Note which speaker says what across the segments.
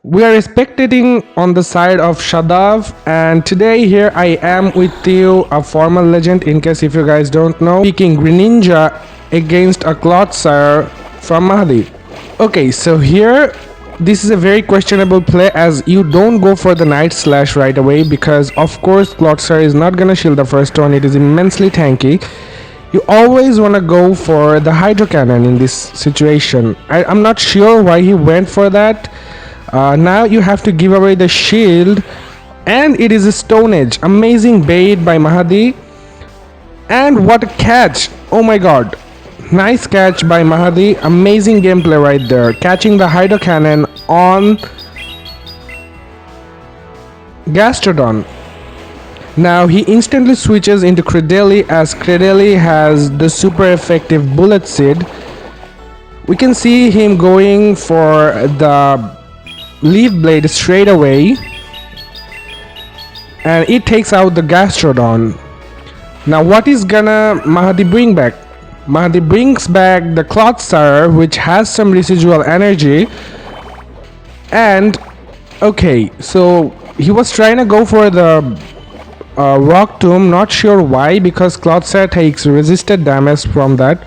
Speaker 1: We are spectating on the side of Shadav, and today here I am with you, a former legend in case if you guys don't know, picking Greninja against a Clodsire from Mahdi. Okay, so here this is a very questionable play as you don't go for the Night Slash right away because of course Clodsire is not gonna shield the first turn, it is immensely tanky. You always want to go for the Hydro Cannon in this situation. I'm not sure why he went for that. Now you have to give away the shield, and it is a Stone Edge. Amazing bait by Mahdi, and what a catch! Oh my god, nice catch by Mahdi. Amazing gameplay right there, catching the Hydro Cannon on Gastrodon. Now he instantly switches into Credeli as Credeli has the super effective Bullet Seed. We can see him going for the Leaf Blade straight away, and it takes out the Gastrodon. Now what is gonna Mahdi bring back? Mahdi brings back the Clodsire, which has some residual energy, and okay, so he was trying to go for the Rock Tomb, not sure why, because Clodsire takes resisted damage from that,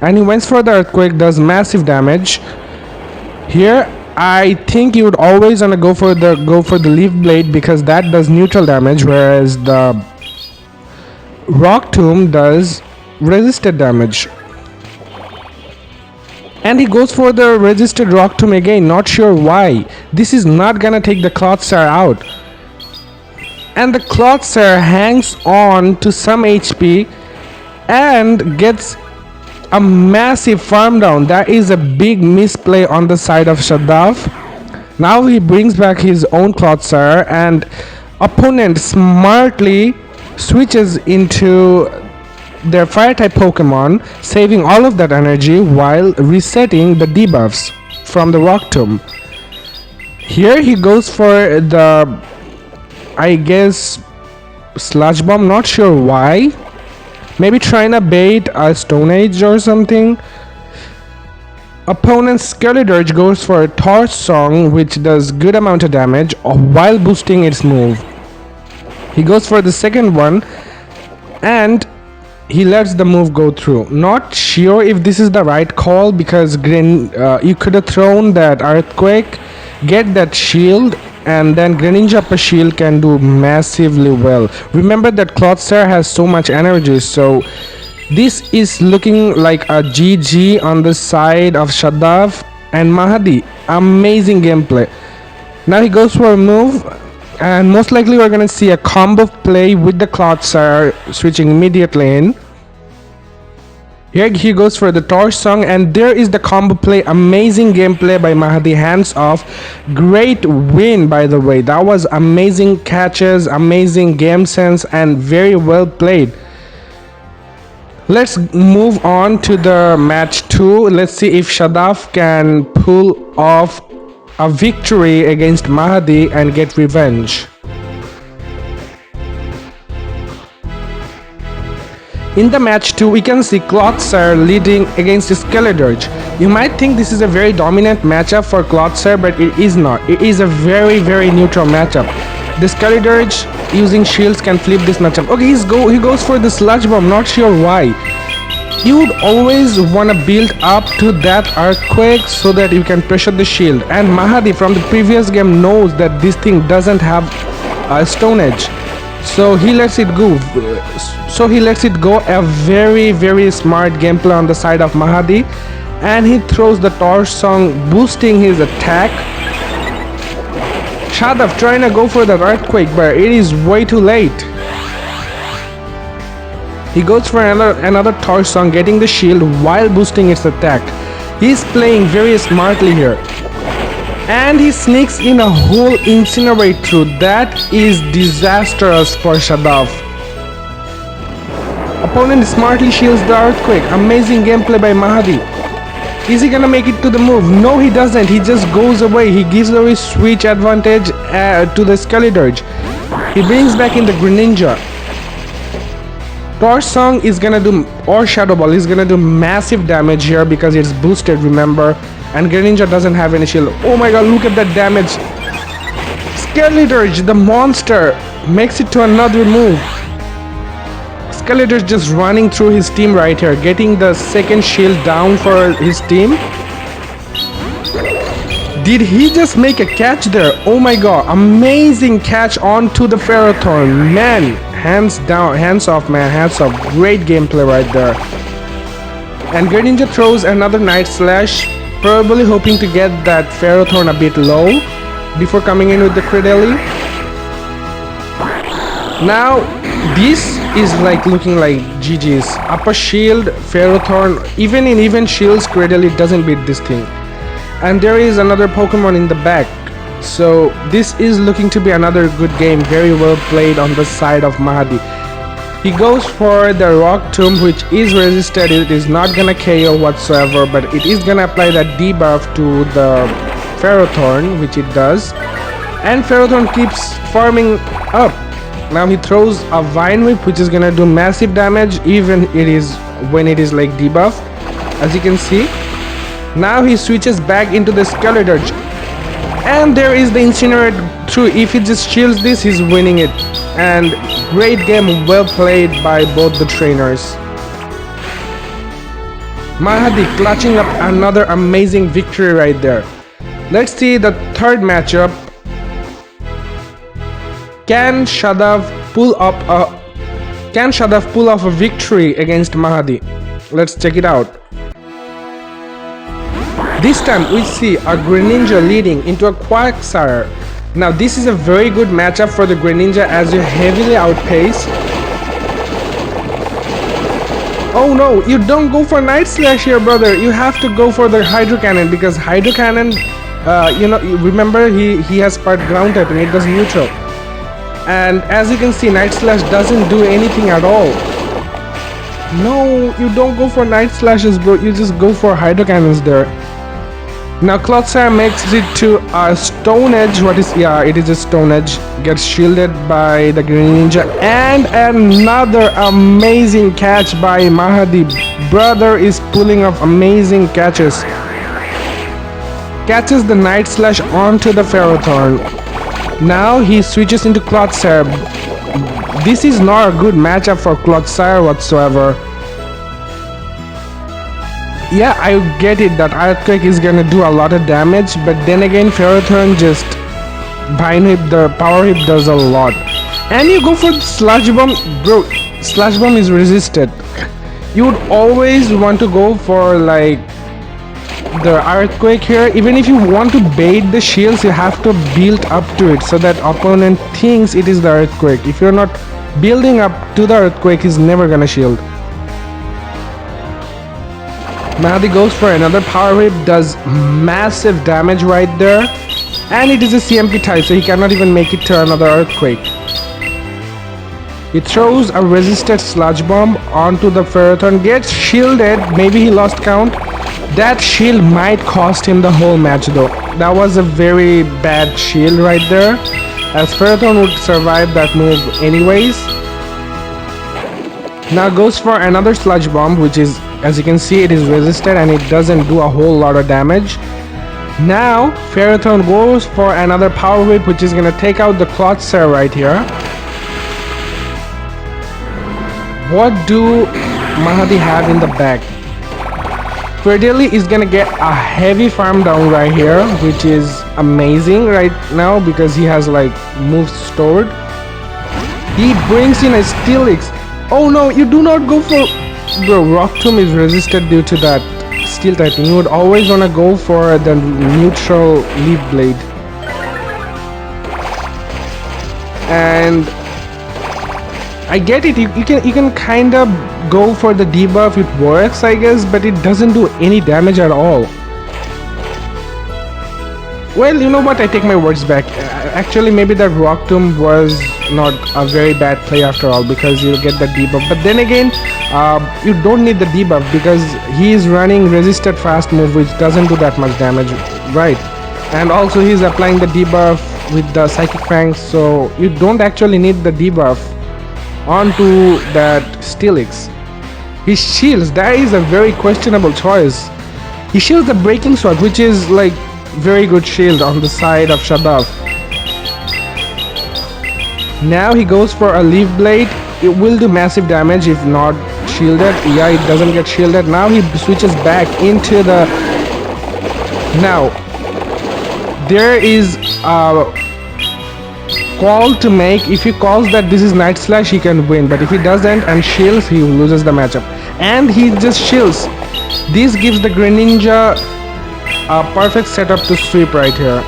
Speaker 1: and he went for the Earthquake, does massive damage. Here I think you would always wanna go for the Leaf Blade because that does neutral damage, whereas the Rock Tomb does resisted damage. And he goes for the resisted Rock Tomb again, not sure why. This is not gonna take the Clodsire out. And the Clodsire hangs on to some HP and gets a massive farm down. That is a big misplay on the side of Shadav. Now he brings back his own Clodsire, and opponent smartly switches into their fire type Pokemon, saving all of that energy while resetting the debuffs from the Rock Tomb. Here he goes for the, I guess, Sludge Bomb, not sure why. Maybe trying to bait a Stone Age or something. Opponent's Skeledirge goes for a Torch Song, which does good amount of damage while boosting its move. He goes for the second one, and he lets the move go through. Not sure if this is the right call because you could have thrown that Earthquake, get that shield, and then Greninja up a shield can do massively well. Remember that Clodsire has so much energy, so this is looking like a GG on the side of Shadav and Mahdi. Amazing gameplay. Now he goes for a move, and most likely we're gonna see a combo play with the Clodsire switching immediately in. Here he goes for the Torch Song, and there is the combo play. Amazing gameplay by Mahdi, hands off. Great win, by the way. That was amazing catches, amazing game sense, and very well played. Let's move on to the match 2. Let's see if Shadav can pull off a victory against Mahdi and get revenge. In the match 2, we can see Clodsire leading against Skeledirge. You might think this is a very dominant matchup for Clodsire, but it is not. It is a very neutral matchup. The Skeledirge using shields can flip this matchup. Okay, he goes for the Sludge Bomb, not sure why. You would always want to build up to that Earthquake so that you can pressure the shield. And Mahdi from the previous game knows that this thing doesn't have a Stone Edge. So he lets it go. A very smart gameplay on the side of Mahdi, and he throws the Torch Song, boosting his attack. Shadav trying to go for the Earthquake, but it is way too late. He goes for another Torch Song, getting the shield while boosting its attack. He's playing very smartly here. And he sneaks in a whole Incinerate through. That is disastrous for Shadav. Opponent smartly shields the Earthquake. Amazing gameplay by Mahdi. Is he gonna make it to the move? No, he doesn't. He just goes away. He gives away switch advantage to the Skeledirge. He brings back in the Greninja. Torch Song is gonna do, or Shadow Ball is gonna do massive damage here because it's boosted, remember. And Greninja doesn't have any shield. Oh my god, look at that damage. Skeletorge, the monster, makes it to another move. Skeletorge just running through his team right here, getting the second shield down for his team. Did he just make a catch there? Oh my god, amazing catch onto the Ferrothorn. Man, hands down, hands off man, hands off. Great gameplay right there. And Greninja throws another Night Slash, probably hoping to get that Ferrothorn a bit low before coming in with the Cradily. Now, this is like looking like GG's. Upper shield, Ferrothorn, even in even shields, Cradily doesn't beat this thing. And there is another Pokemon in the back. So this is looking to be another good game, very well played on the side of Mahadi. He goes for the Rock Tomb, which is resisted. It is not gonna KO whatsoever, but it is gonna apply that debuff to the Ferrothorn, which it does. And Ferrothorn keeps farming up. Now he throws a Vine Whip, which is gonna do massive damage even when it is like debuffed, as you can see. Now he switches back into the Skeletorge. And there is the Incinerate through. If he just shields this, he's winning it. And great game, well played by both the trainers. Mahadi clutching up another amazing victory right there. Let's see the third matchup. Can Shadav pull off a victory against Mahadi? Let's check it out. This time we see a Greninja leading into a Quagsire. Now this is a very good matchup for the Greninja as you heavily outpace. Oh no, you don't go for Night Slash here, brother. You have to go for the Hydro Cannon, because Hydro Cannon, remember he has part ground type and it does neutral. And as you can see, Night Slash doesn't do anything at all. No, you don't go for Night Slashes, bro. You just go for Hydro Cannons there. Now Clodsire makes it to a Stone Edge. It is a Stone Edge. Gets shielded by the Greninja. And another amazing catch by Mahadi. Brother is pulling off amazing catches. Catches the Night Slash onto the Ferrothorn. Now he switches into Clodsire. This is not a good matchup for Clodsire whatsoever. Yeah, I get it that Earthquake is gonna do a lot of damage, but then again Ferrothorn just Vine Whip, the Power Whip does a lot. And you go for Slash Bomb, bro. Slash Bomb is resisted. You would always want to go for like the Earthquake here. Even if you want to bait the shields, you have to build up to it so that opponent thinks it is the Earthquake. If you're not building up to the Earthquake, he's never gonna shield. Mahadi goes for another Power Whip, does massive damage right there. And it is a CMP type, so he cannot even make it to another Earthquake. He throws a resisted Sludge Bomb onto the Ferrothorn, gets shielded, maybe he lost count. That shield might cost him the whole match though. That was a very bad shield right there, as Ferrothorn would survive that move anyways. Now goes for another Sludge Bomb, which is, as you can see, it is resisted and it doesn't do a whole lot of damage. Now Ferrothorn goes for another Power Whip, which is gonna take out the Clodsire right here. What do Mahadi have in the back? Cradily is gonna get a heavy farm down right here, which is amazing right now because he has like moves stored. He brings in a Steelix. Oh no, you do not go for... Bro, Rock Tomb is resisted due to that Steel typing. You would always wanna go for the neutral Leaf Blade. And I get it, you can kind of go for the debuff, it works I guess, but it doesn't do any damage at all. Well, you know what, I take my words back. Actually, maybe that Rock Tomb was not a very bad play after all, because you'll get the debuff. But then again, you don't need the debuff because he is running resisted fast move, which doesn't do that much damage, right? And also he's applying the debuff with the Psychic Fang, so you don't actually need the debuff onto that Steelix. His shields, that is a very questionable choice. He shields the breaking sword, which is like very good shield on the side of Shadav. Now he goes for a leaf blade. It will do massive damage if not shielded. Yeah, it doesn't get shielded. Now he switches back into the... Now, there is a call to make. If he calls that this is Night Slash, he can win. But if he doesn't and shields, he loses the matchup. And he just shields. This gives the Greninja a perfect setup to sweep right here.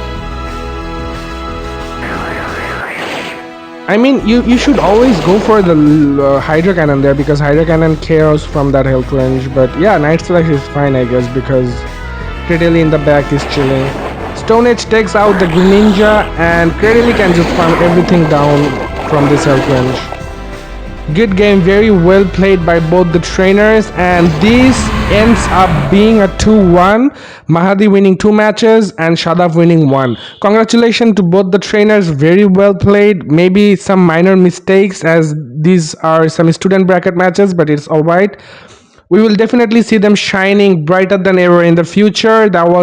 Speaker 1: I mean, you should always go for the Hydro Cannon there, because Hydro Cannon KOs from that health range. But yeah, Night Slash is fine, I guess, because Cradily in the back is chilling. Stone Edge takes out the Greninja, and Cradily can just farm everything down from this health range. Good game, very well played by both the trainers, and this ends up being a 2-1. Mahadi winning 2 matches and Shadav winning 1. Congratulations to both the trainers, very well played. Maybe some minor mistakes as these are some student bracket matches, but it's alright. We will definitely see them shining brighter than ever in the future. That was